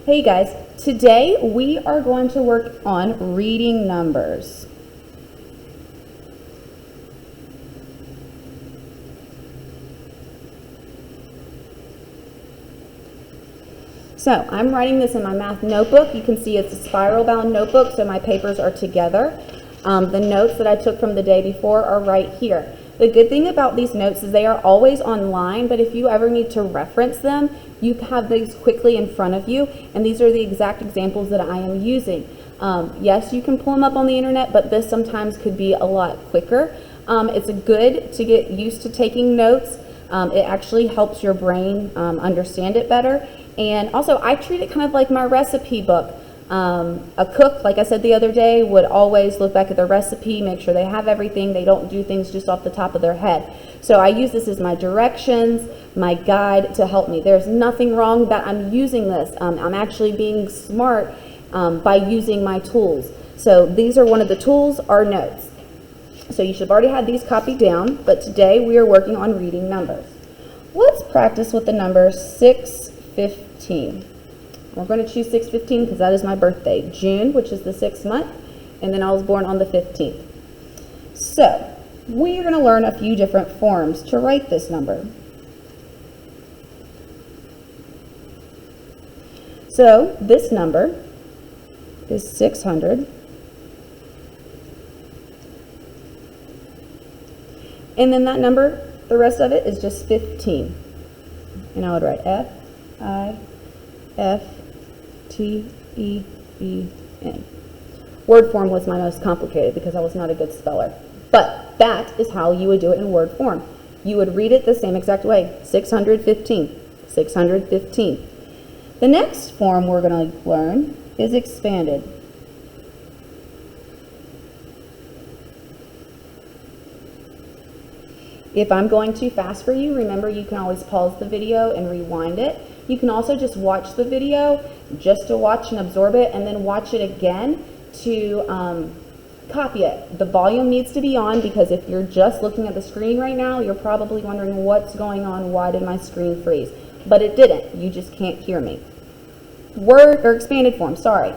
Hey guys, today we are going to work on reading numbers. So I'm writing this in my math notebook. You can see it's a spiral bound notebook, so my papers are together. The notes that I took from the day before are right here. The good thing about these notes is they are always online, but if you ever need to reference them, you have these quickly in front of you, and these are the exact examples that I am using. Yes, you can pull them up on the internet, but this sometimes could be a lot quicker. It's good to get used to taking notes. It actually helps your brain understand it better. And also, I treat it kind of like my recipe book. A cook, like I said the other day, would always look back at their recipe, make sure they have everything. They don't do things just off the top of their head. So I use this as my directions, my guide to help me. There's nothing wrong that I'm using this. I'm actually being smart by using my tools. So these are one of the tools, our notes. So you should have already had these copied down, but today we are working on reading numbers. Let's practice with the number 615. We're going to choose 6/15 because that is my birthday. June, which is the 6th month, and then I was born on the 15th. So we are going to learn a few different forms to write this number. So this number is 600. And then that number, the rest of it is just 15. And I would write F-I-F-T-E-E-N. Word form was my most complicated because I was not a good speller. But that is how you would do it in word form. You would read it the same exact way. 615. 615. The next form we're going to learn is expanded. If I'm going too fast for you, remember you can always pause the video and rewind it. You can also just watch the video just to watch and absorb it, and then watch it again to copy it. The volume needs to be on because if you're just looking at the screen right now, you're probably wondering what's going on, why did my screen freeze? But it didn't, you just can't hear me. Word or expanded form, sorry.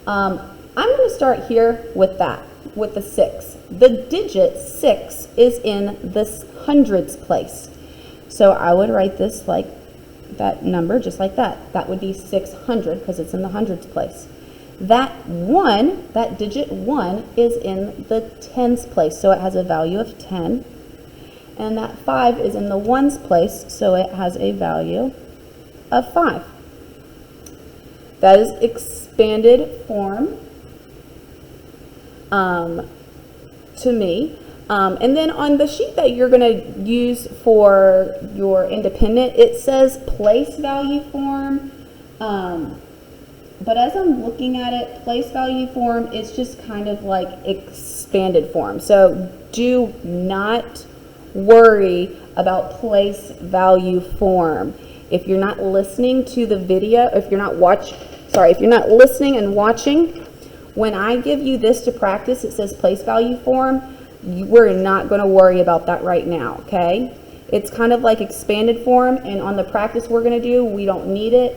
I'm going to start here with that, with the 6. The digit 6 is in the hundreds place. So I would write this like that number, just like that. That would be 600 because it's in the hundreds place. That 1, that digit 1 is in the tens place, so it has a value of 10. And that 5 is in the ones place, so it has a value of 5. That is expanded form to me. And then on the sheet that you're going to use for your independent, it says place value form. But as I'm looking at it, place value form is just kind of like expanded form. So do not worry about place value form. If you're not listening to the video, if you're not listening and watching, when I give you this to practice, it says place value form. We're not going to worry about that right now, okay? It's kind of like expanded form, and on the practice we're going to do, we don't need it.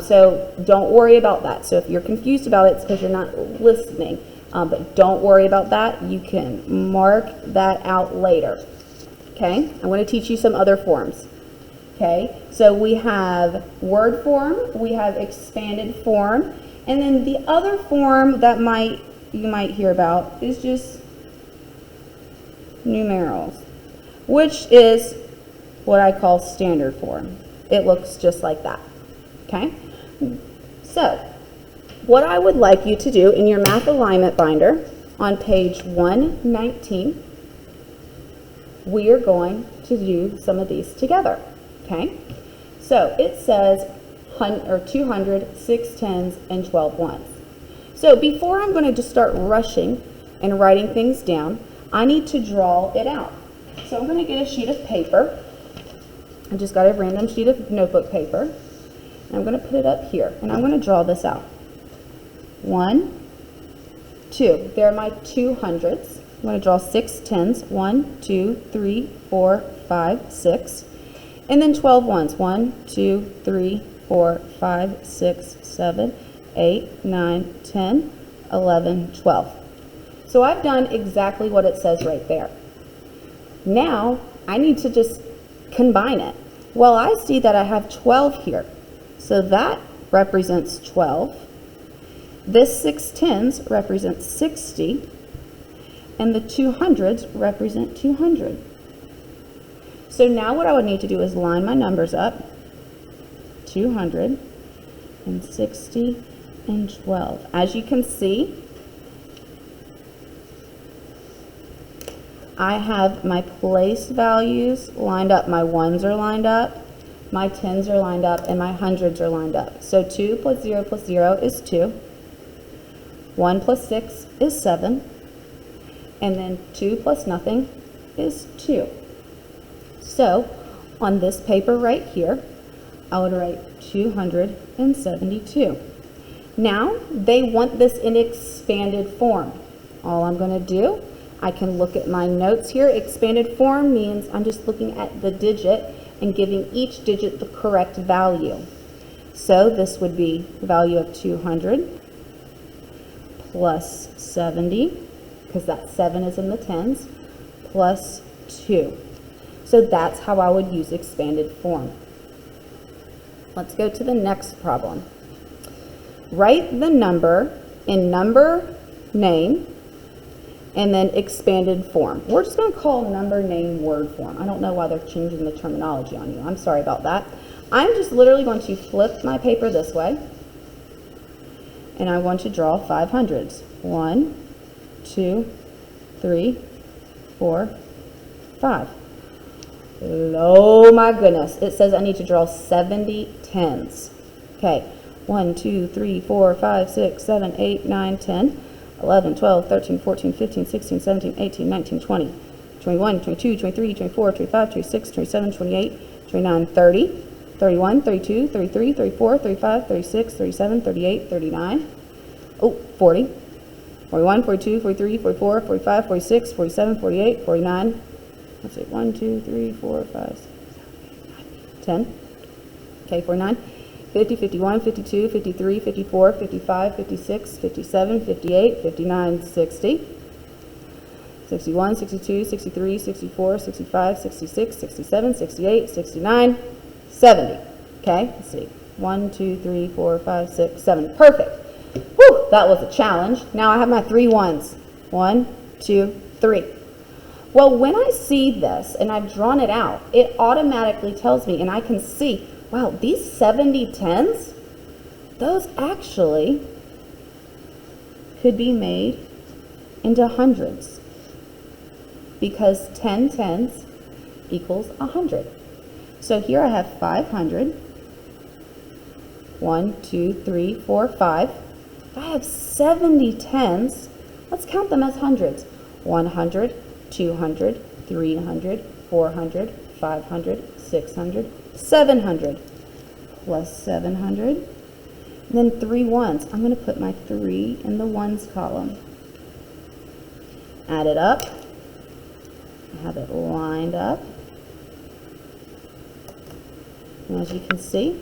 So don't worry about that. So if you're confused about it, it's because you're not listening. But don't worry about that. You can mark that out later. Okay? I'm going to teach you some other forms. Okay? So we have word form, we have expanded form, and then the other form that you might hear about is just numerals, which is what I call standard form. It looks just like that. Okay? So, what I would like you to do in your math alignment binder on page 119, we are going to do some of these together. Okay? So, it says 200, 6 tens, and 12 ones. So, before I'm going to just start rushing and writing things down, I need to draw it out. So, I'm going to get a sheet of paper. I just got a random sheet of notebook paper. I'm going to put it up here, and I'm going to draw this out. 1, 2. There are my 200s. I'm going to draw 6 tens. 1, 2, 3, 4, 5, 6. And then 12 ones. 1, 2, 3, 4, 5, 6, 7, 8, 9, 10, 11, 12. So I've done exactly what it says right there. Now I need to just combine it. Well, I see that I have 12 here. So that represents 12. This 6 tens represents 60. And the 200s represent 200. So now what I would need to do is line my numbers up. 200 and 60 and 12. As you can see, I have my place values lined up. My ones are lined up, my tens are lined up, and my hundreds are lined up. So 2 plus 0 is 2. 1 plus 6 is 7. And then 2 plus nothing is 2. So on this paper right here, I would write 272. Now they want this in expanded form. All I'm going to do, I can look at my notes here. Expanded form means I'm just looking at the digit and giving each digit the correct value. So this would be the value of 200 plus 70, because that 7 is in the tens, plus 2. So that's how I would use expanded form. Let's go to the next problem. Write the number in number name and then expanded form. We're just going to call number name word form. I don't know why they're changing the terminology on you. I'm sorry about that. I'm just literally going to flip my paper this way, and I want to draw 500s. 1, 2, 3, 4, 5. Oh my goodness. It says I need to draw 70 tens. Okay. 1, 2, 3, 4, 5, 6, 7, 8, 9, 10, 11, 12, 13, 14, 15, 16, 17, 18, 19, 20, 21, 22, 23, 24, 25, 26, 27, 28, 29, 30, 31, 32, 33, 34, 35, 36, 37, 38, 39, 40, 41, 42, 43, 44, 45, 46, 47, 48, 49. Let's see, 1, 2, 3, 4, 5, 6, 7, 8, 9, 10. Okay, 49, 50, 51, 52, 53, 54, 55, 56, 57, 58, 59, 60, 61, 62, 63, 64, 65, 66, 67, 68, 69, 70. Okay, let's see. 1, 2, 3, 4, 5, 6, 7. Perfect. Whew, that was a challenge. Now I have my 3 ones. 1, 2, 3. Well, when I see this and I've drawn it out, it automatically tells me, and I can see, wow, these 70 tens, those actually could be made into hundreds, because 10 tens equals 100. So here I have 500. 1, 2, 3, 4, 5. If I have 70 tens, let's count them as hundreds. 100, 200, 300, 400, 500, 600, 700, plus 700. And then 3 ones. I'm going to put my 3 in the ones column. Add it up. I have it lined up. And as you can see,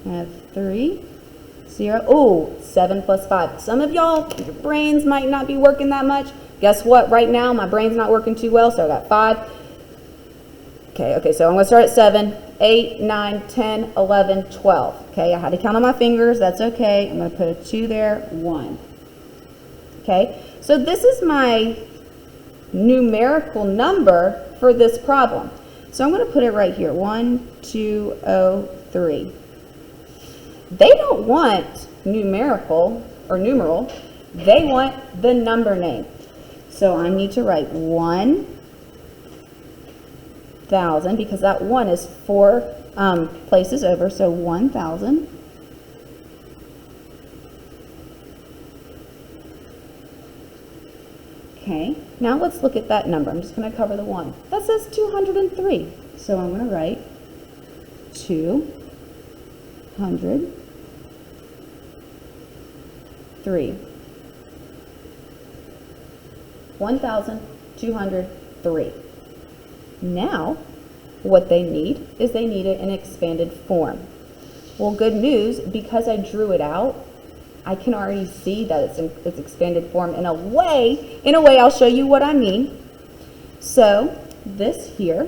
I have 3, 0. Oh, 7 plus 5. Some of y'all, your brains might not be working that much. Guess what? Right now, my brain's not working too well, so I got 5. Okay, so I'm going to start at 7, 8, 9, 10, 11, 12. Okay, I had to count on my fingers. That's okay. I'm going to put a 2 there, 1. Okay, so this is my numerical number for this problem. So I'm going to put it right here, 1, 2, 0, 3. They don't want numerical or numeral. They want the number name. So I need to write 1,000, because that 1 is 4 places over, so 1,000. Okay, now let's look at that number. I'm just going to cover the 1. That says 203. So I'm going to write 203. 1,203. Now, what they need is they need it in expanded form. Well, good news, because I drew it out, I can already see that it's in its expanded form in a way. I'll show you what I mean. So this here,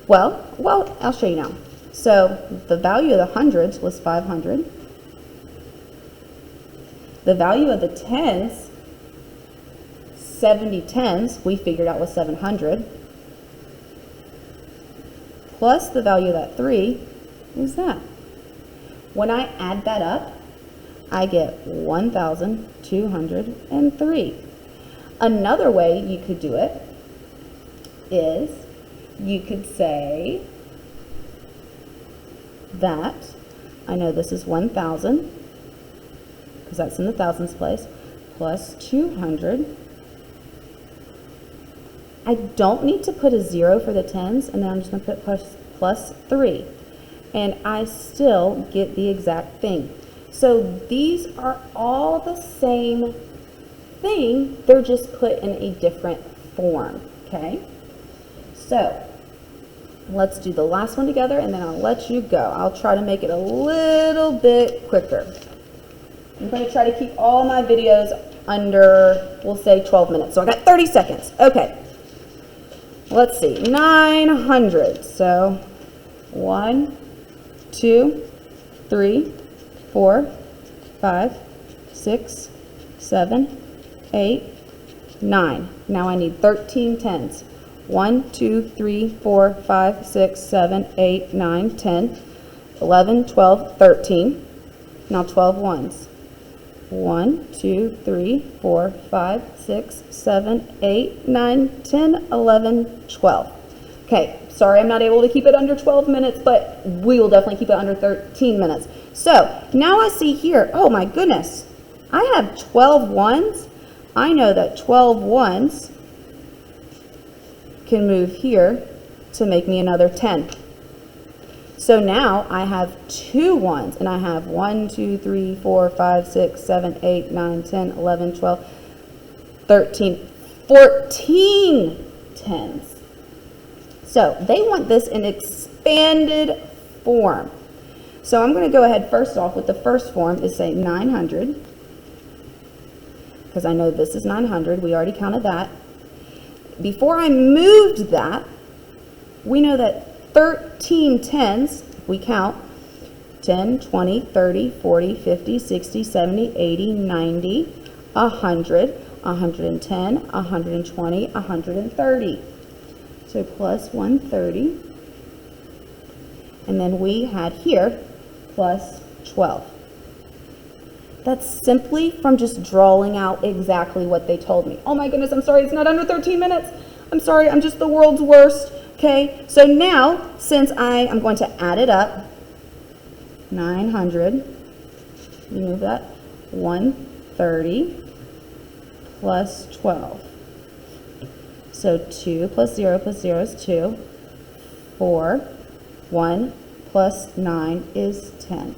well, I'll show you now. So the value of the hundreds was 500. The value of the tens, 70 tens, we figured out was 700. Plus the value of that 3 is that. When I add that up, I get 1,203. Another way you could do it is you could say that, I know this is 1,000, because that's in the thousands place, plus 200. I don't need to put a 0 for the tens, and then I'm just going to put plus 3. And I still get the exact thing. So these are all the same thing, they're just put in a different form, okay? So let's do the last one together, and then I'll let you go. I'll try to make it a little bit quicker. I'm going to try to keep all my videos under, we'll say 12 minutes. So I got 30 seconds. Okay. Let's see. 900. So 1, 2, 3, 4, 5, 6, 7, 8, 9. Now I need 13 tens. 1, 2, 3, 4, 5, 6, 7, 8, 9, 10, 11, 12, 13. Now 12 ones. 1, 2, 3, 4, 5, 6, 7, 8, 9, 10, 11, 12. Okay, sorry I'm not able to keep it under 12 minutes, but we will definitely keep it under 13 minutes. So now I see here, oh my goodness, I have 12 ones. I know that 12 ones can move here to make me another 10. So now I have 2 ones, and I have 1, 2, 3, 4, 5, 6, 7, 8, 9, 10, 11, 12, 13, 14 tens. So they want this in expanded form. So I'm going to go ahead first off with the first form is say 900, because I know this is 900. We already counted that. Before I moved that, we know that 13 tens, if we count, 10, 20, 30, 40, 50, 60, 70, 80, 90, 100, 110, 120, 130. So plus 130. And then we had here plus 12. That's simply from just drawing out exactly what they told me. Oh my goodness, I'm sorry, it's not under 13 minutes. I'm sorry, I'm just the world's worst. Okay, so now, since I am going to add it up, 900, remove that, 130 plus 12. So 2 plus 0 is 2, 4, 1 plus 9 is 10.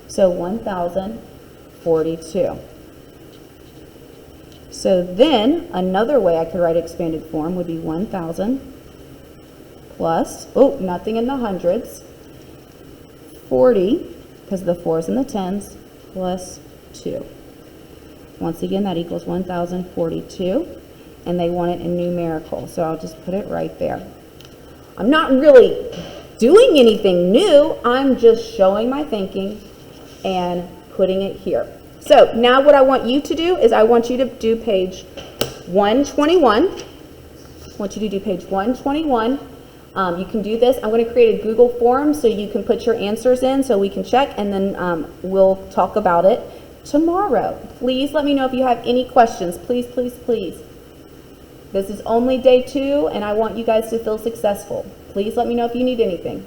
So 1,042. So then, another way I could write expanded form would be 1,000 plus, oh, nothing in the hundreds, 40, because the 4's and the 10's, plus 2. Once again, that equals 1,042, and they want it in numerical, so I'll just put it right there. I'm not really doing anything new, I'm just showing my thinking and putting it here. So now what I want you to do is I want you to do page 121. I want you to do page 121. You can do this. I'm going to create a Google form so you can put your answers in so we can check, and then we'll talk about it tomorrow. Please let me know if you have any questions. Please, please, please. This is only day 2, and I want you guys to feel successful. Please let me know if you need anything.